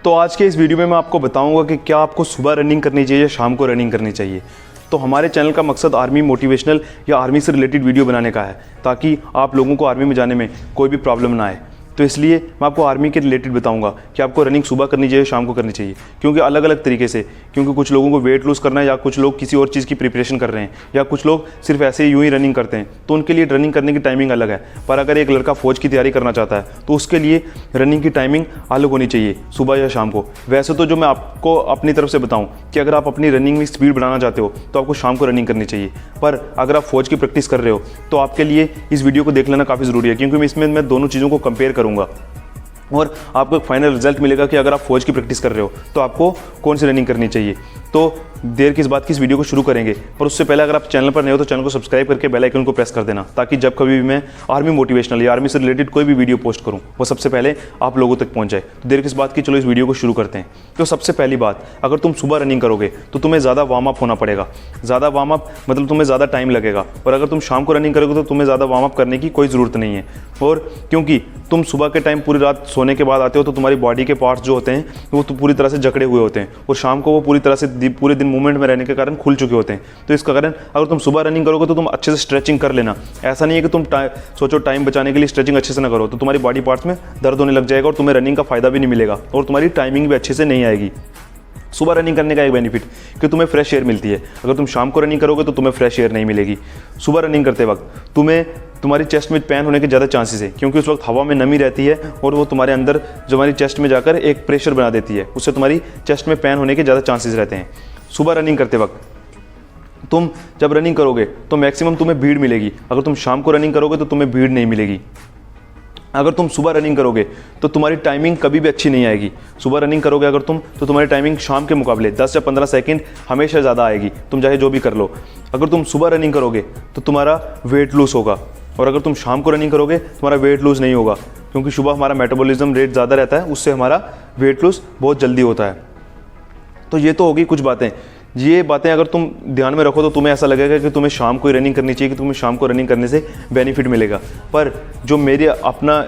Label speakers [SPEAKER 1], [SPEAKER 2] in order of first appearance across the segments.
[SPEAKER 1] तो आज के इस वीडियो में मैं आपको बताऊंगा कि क्या आपको सुबह रनिंग करनी चाहिए या शाम को रनिंग करनी चाहिए। तो हमारे चैनल का मकसद आर्मी मोटिवेशनल या आर्मी से रिलेटेड वीडियो बनाने का है ताकि आप लोगों को आर्मी में जाने में कोई भी प्रॉब्लम ना आए। तो इसलिए मैं आपको आर्मी के रिलेटेड बताऊंगा कि आपको रनिंग सुबह करनी चाहिए शाम को करनी चाहिए, क्योंकि अलग अलग तरीके से, क्योंकि कुछ लोगों को वेट लूज़ करना है या कुछ लोग किसी और चीज़ की प्रिपरेशन कर रहे हैं या कुछ लोग सिर्फ ऐसे यूं ही रनिंग करते हैं, तो उनके लिए रनिंग करने की टाइमिंग अलग है। पर अगर एक लड़का फ़ौज की तैयारी करना चाहता है तो उसके लिए रनिंग की टाइमिंग अलग होनी चाहिए, सुबह या शाम को। वैसे तो जो मैं आपको अपनी तरफ से बताऊँ कि अगर आप अपनी रनिंग में स्पीड बढ़ाना चाहते हो तो आपको शाम को रनिंग करनी चाहिए, पर अगर आप फौज की प्रैक्टिस कर रहे हो तो आपके लिए इस वीडियो को देख लेना काफ़ी ज़रूरी है, क्योंकि इसमें मैं दोनों चीज़ों को कंपेयर करूँगा और आपको एक फाइनल रिजल्ट मिलेगा कि अगर आप फौज की प्रैक्टिस कर रहे हो तो आपको कौन सी रनिंग करनी चाहिए। तो देर किस बात की, इस वीडियो को शुरू करेंगे, पर उससे पहले अगर आप चैनल पर नए हो तो चैनल को सब्सक्राइब करके बेल आइकन को प्रेस कर देना, ताकि जब कभी भी मैं आर्मी मोटिवेशनल या आर्मी से रिलेटेड कोई भी वीडियो पोस्ट करूं वो सबसे पहले आप लोगों तक पहुंच जाए। तो देर किस बात की, चलो इस वीडियो को शुरू करते हैं। तो सबसे पहली बात, अगर तुम सुबह रनिंग करोगे तो तुम्हें ज़्यादा वार्म अप होना पड़ेगा। ज़्यादा वार्म अप मतलब तुम्हें ज़्यादा टाइम लगेगा, और अगर तुम शाम को रनिंग करोगे तो तुम्हें ज़्यादा वार्म अप करने की कोई ज़रूरत नहीं है। और क्योंकि तुम सुबह के टाइम पूरी रात सोने के बाद आते हो तो तुम्हारी बॉडी के पार्ट्स जो होते हैं वो तो पूरी तरह से जकड़े हुए होते हैं, और शाम को वो पूरी तरह से पूरे दिन मूवमेंट में रहने के कारण खुल चुके होते हैं। तो इसका कारण अगर तुम सुबह रनिंग करोगे तो तुम अच्छे से स्ट्रेचिंग कर लेना। ऐसा नहीं है कि तुम सोचो टाइम बचाने के लिए स्ट्रेचिंग अच्छे से ना करो तो तुम्हारी बॉडी पार्ट्स में दर्द होने लग जाएगा और तुम्हें रनिंग का फायदा भी नहीं मिलेगा और तुम्हारी टाइमिंग भी अच्छे से नहीं आएगी। सुबह रनिंग करने का एक बेनिफिट कि तुम्हें फ्रेश एयर मिलती है, अगर तुम शाम को रनिंग करोगे तो तुम्हें फ्रेश एयर नहीं मिलेगी। सुबह रनिंग करते वक्त तुम्हारी चेस्ट में पेन होने के ज़्यादा चांसेस है, क्योंकि उस वक्त हवा में नमी रहती है और वो तुम्हारे अंदर जो हमारी चेस्ट में जाकर एक प्रेशर बना देती है, उससे तुम्हारी चेस्ट में पेन होने के ज़्यादा चांसेस रहते हैं। सुबह रनिंग करते वक्त तुम जब रनिंग करोगे तो मैक्सिमम तुम्हें भीड़ मिलेगी, अगर तुम शाम को रनिंग करोगे तो तुम्हें भीड़ नहीं मिलेगी। अगर तुम सुबह रनिंग करोगे तो तुम्हारी टाइमिंग कभी भी अच्छी नहीं आएगी। सुबह रनिंग करोगे अगर तुम तो तुम्हारी टाइमिंग शाम के मुकाबले 10 या 15 सेकंड हमेशा ज़्यादा आएगी, तुम चाहे जो भी कर लो। अगर तुम सुबह रनिंग करोगे तो तुम्हारा वेट लूज़ होगा, और अगर तुम शाम को रनिंग करोगे तुम्हारा वेट लूज़ नहीं होगा, क्योंकि सुबह हमारा मेटाबॉलिज्म रेट ज़्यादा रहता है, उससे हमारा वेट लूज़ बहुत जल्दी होता है। तो ये तो होगी कुछ बातें। ये बातें अगर तुम ध्यान में रखो तो तुम्हें ऐसा लगेगा कि तुम्हें शाम को ही रनिंग करनी चाहिए, कि तुम्हें शाम को रनिंग करने से बेनिफिट मिलेगा। पर जो मेरे अपना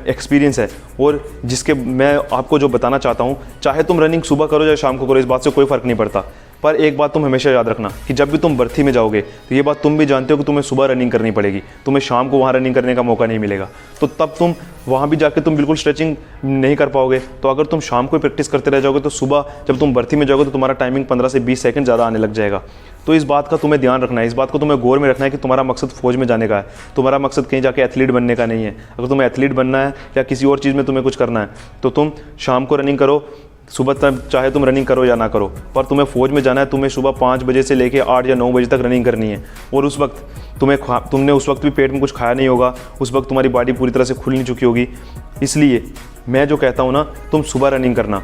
[SPEAKER 1] एक्सपीरियंस है और जिसके मैं आपको जो बताना चाहता हूँ, चाहे तुम रनिंग सुबह करो या शाम को करो, इस बात से कोई फ़र्क नहीं पड़ता। पर एक बात तुम हमेशा याद रखना कि जब भी तुम भर्ती में जाओगे तो ये बात तुम भी जानते हो कि तुम्हें सुबह रनिंग करनी पड़ेगी, तुम्हें शाम को वहाँ रनिंग करने का मौका नहीं मिलेगा। तो तब तुम वहाँ भी जाके तुम बिल्कुल स्ट्रेचिंग नहीं कर पाओगे। तो अगर तुम शाम को प्रैक्टिस करते रह जाओगे तो सुबह जब तुम भर्ती में जाओगे तो तुम्हारा टाइमिंग 15 से 20 सेकंड ज़्यादा आने लग जाएगा। तो इस बात का तुम्हें ध्यान रखना है, इस बात को तुम्हें गौर में रखना है कि तुम्हारा मकसद फौज में जाने का है, तुम्हारा मकसद कहीं जाके एथलीट बनने का नहीं है। अगर तुम्हें एथलीट बनना है या किसी और चीज़ में तुम्हें कुछ करना है तो तुम शाम को रनिंग करो, सुबह तक चाहे तुम रनिंग करो या ना करो, पर तुम्हें फ़ौज में जाना है। तुम्हें सुबह 5 बजे से लेकर 8 या 9 बजे तक रनिंग करनी है, और उस वक्त तुमने उस वक्त भी पेट में कुछ खाया नहीं होगा, उस वक्त तुम्हारी बॉडी पूरी तरह से खुल नहीं चुकी होगी। इसलिए मैं जो कहता हूँ ना, तुम सुबह रनिंग करना।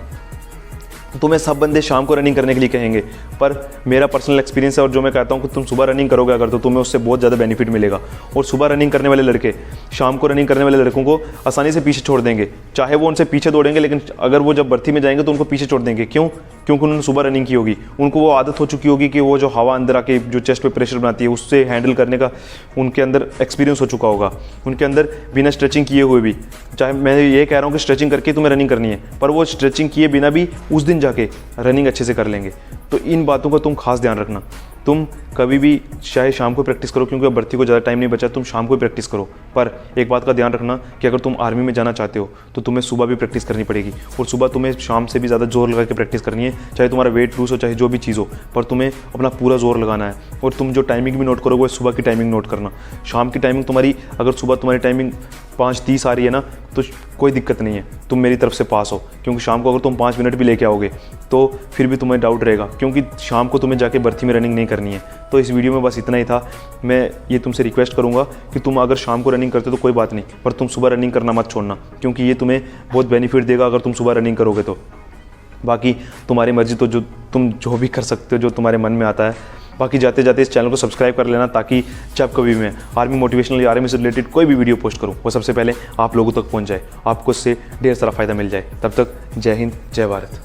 [SPEAKER 1] तुम्हें सब बंदे शाम को रनिंग करने के लिए कहेंगे, पर मेरा पर्सनल एक्सपीरियंस है और जो मैं कहता हूँ कि तुम सुबह रनिंग करोगे अगर तो तुम्हें उससे बहुत ज़्यादा बेनिफिट मिलेगा। और सुबह रनिंग करने वाले लड़के शाम को रनिंग करने वाले लड़कों को आसानी से पीछे छोड़ देंगे, चाहे वो उनसे पीछे दौड़ेंगे, लेकिन अगर वो जब भर्ती में जाएंगे तो उनको पीछे छोड़ देंगे। क्यों? क्योंकि उन्होंने सुबह रनिंग की होगी, उनको वो आदत हो चुकी होगी कि वो जो हवा अंदर आके जो चेस्ट पे प्रेशर बनाती है उससे हैंडल करने का उनके अंदर एक्सपीरियंस हो चुका होगा, उनके अंदर बिना स्ट्रेचिंग किए हुए भी। चाहे मैं ये कह रहा हूँ कि स्ट्रेचिंग करके तुम्हें रनिंग करनी है, पर वो स्ट्रेचिंग किए बिना भी उस दिन जाके रनिंग अच्छे से कर लेंगे। तो इन बातों का तुम खास ध्यान रखना। तुम कभी भी चाहे शाम को प्रैक्टिस करो, क्योंकि अब भर्ती को ज़्यादा टाइम नहीं बचा, तुम शाम को प्रैक्टिस करो। पर एक बात का ध्यान रखना कि अगर तुम आर्मी में जाना चाहते हो तो तुम्हें सुबह भी प्रैक्टिस करनी पड़ेगी, और सुबह तुम्हें शाम से भी ज़्यादा जोर लगा के प्रैक्टिस करनी है, चाहे तुम्हारा वेट लूज हो चाहे जो भी चीज़ हो, पर तुम्हें अपना पूरा जोर लगाना है। और तुम जो टाइमिंग भी नोट करोगे सुबह की टाइमिंग नोट करना। शाम की टाइमिंग तुम्हारी, अगर सुबह तुम्हारी टाइमिंग 5:30 आ रही है ना तो कोई दिक्कत नहीं है, तुम मेरी तरफ से पास हो। क्योंकि शाम को अगर तुम 5 मिनट भी लेके आओगे तो फिर भी तुम्हें डाउट रहेगा, क्योंकि शाम को तुम्हें जाके भर्ती में रनिंग नहीं करनी है। तो इस वीडियो में बस इतना ही था। मैं ये तुमसे रिक्वेस्ट करूंगा कि तुम अगर शाम को रनिंग करते हो तो कोई बात नहीं, पर तुम सुबह रनिंग करना मत छोड़ना, क्योंकि ये तुम्हें बहुत बेनिफिट देगा अगर तुम सुबह रनिंग करोगे तो। बाकी तुम्हारी मर्जी, तो तुम जो भी कर सकते हो जो तुम्हारे मन में आता है। बाकी जाते जाते इस चैनल को सब्सक्राइब कर लेना, ताकि जब कभी मैं आर्मी मोटिवेशनल या आर्मी से रिलेटेड कोई भी वीडियो पोस्ट करूं वो सबसे पहले आप लोगों तक पहुंच जाए, आपको उससे ढेर सारा फ़ायदा मिल जाए। तब तक जय हिंद, जय भारत।